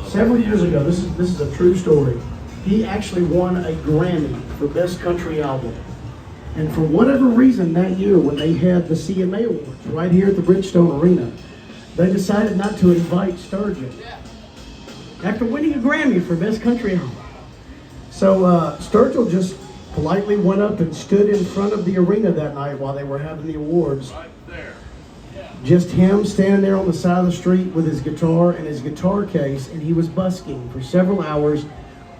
Several years ago, this is a true story. He actually won a Grammy for Best Country Album. And for whatever reason that year when they had the CMA Awards right here at the Bridgestone Arena, they decided not to invite Sturgill after winning a Grammy for Best Country Album. So Sturgill just politely went up and stood in front of the arena that night while they were having the awards. Right there. Just him standing there on the side of the street with his guitar and his guitar case, and he was busking for several hours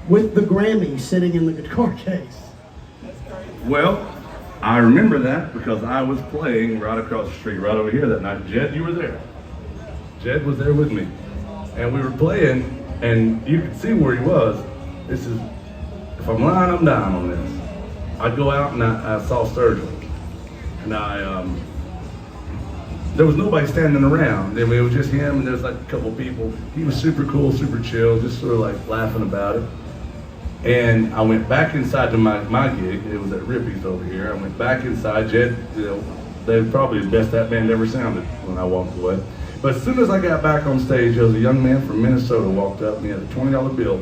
with the Grammy sitting in the guitar case. Well, I remember that because I was playing right across the street, right over here that night. Jed, you were there. Jed was there with me. And we were playing, and you could see where he was. This is, if I'm lying, I'm dying on this. I'd go out and I saw Sturgill. And there was nobody standing around. I mean, it was just him and there's like a couple people. He was super cool, super chill, just sort of like laughing about it. And I went back inside to my gig. It was at Rippy's over here. I went back inside. Jed, they were probably the best that band ever sounded when I walked away. But as soon as I got back on stage, there was a young man from Minnesota walked up and he had a $20 bill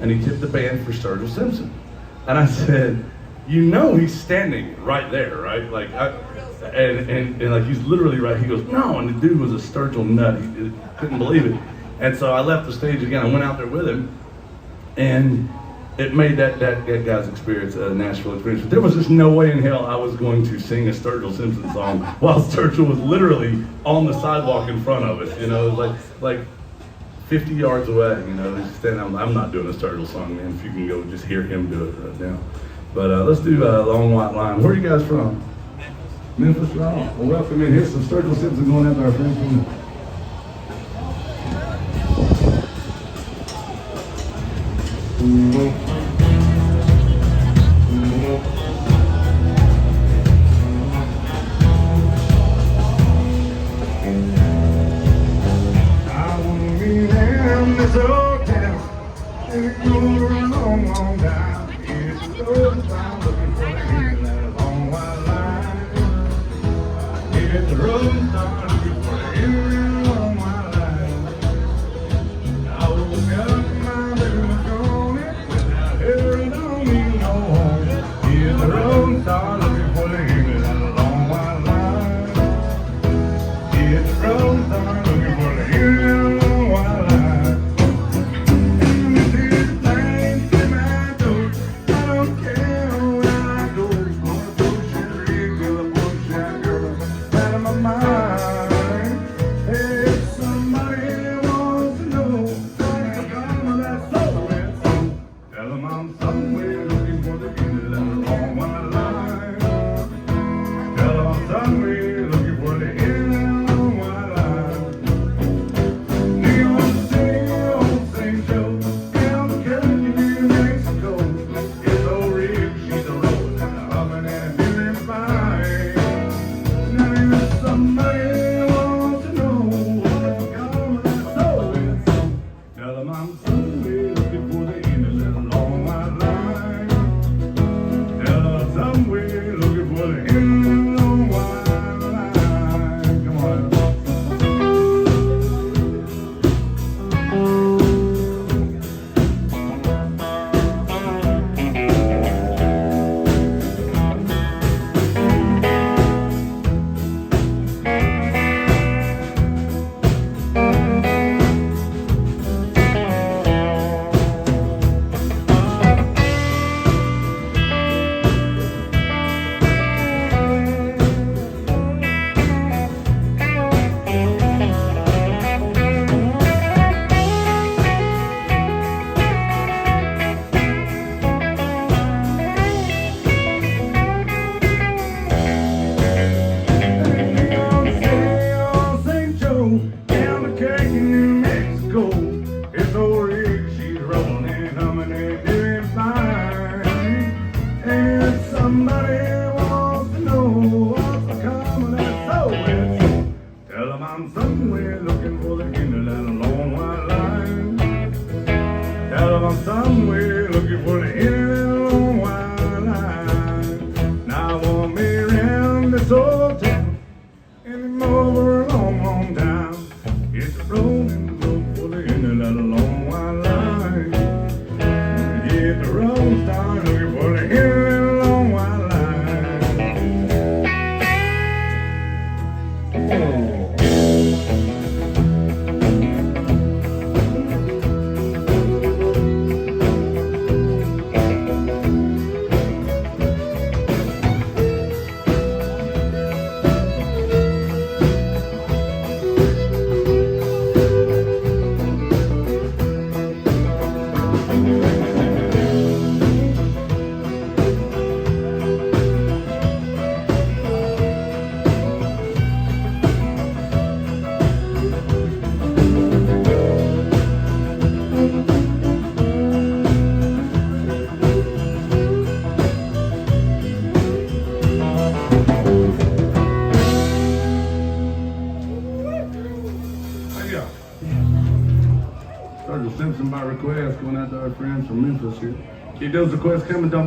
and he tipped the band for Sturgill Simpson. And I said, you know he's standing right there, right? Like, and like he's literally right. He goes, no, and the dude was a Sturgill nut. He couldn't believe it. And so I left the stage again. I went out there with him, and it made that guy's experience a Nashville experience. But there was just no way in hell I was going to sing a Sturgill Simpson song while Sturgill was literally on the sidewalk in front of us. You know, like 50 yards away. You know, just standing. I'm not doing a Sturgill song, man. If you can go just hear him do it right now. But let's do Long White Line. Where are you guys from? Memphis, right? Well, welcome in. Here's some Sturgill Simpson going out to our friends from I wanna be there in this old town, and it goes for a long, long time. It's the road I'm looking for the end of that long white line. Hit the road I'm looking for the end of that long white line. I woke up, my baby was gone, without her it don't mean no home. Hit the road I'm looking for the end of that long white line. Hit the road I'm looking for the end of that long white line. It's a rolling road for the end of that long while. Sergeant Simpson by request, going out to our friends from Memphis here. Keep those requests coming, don't be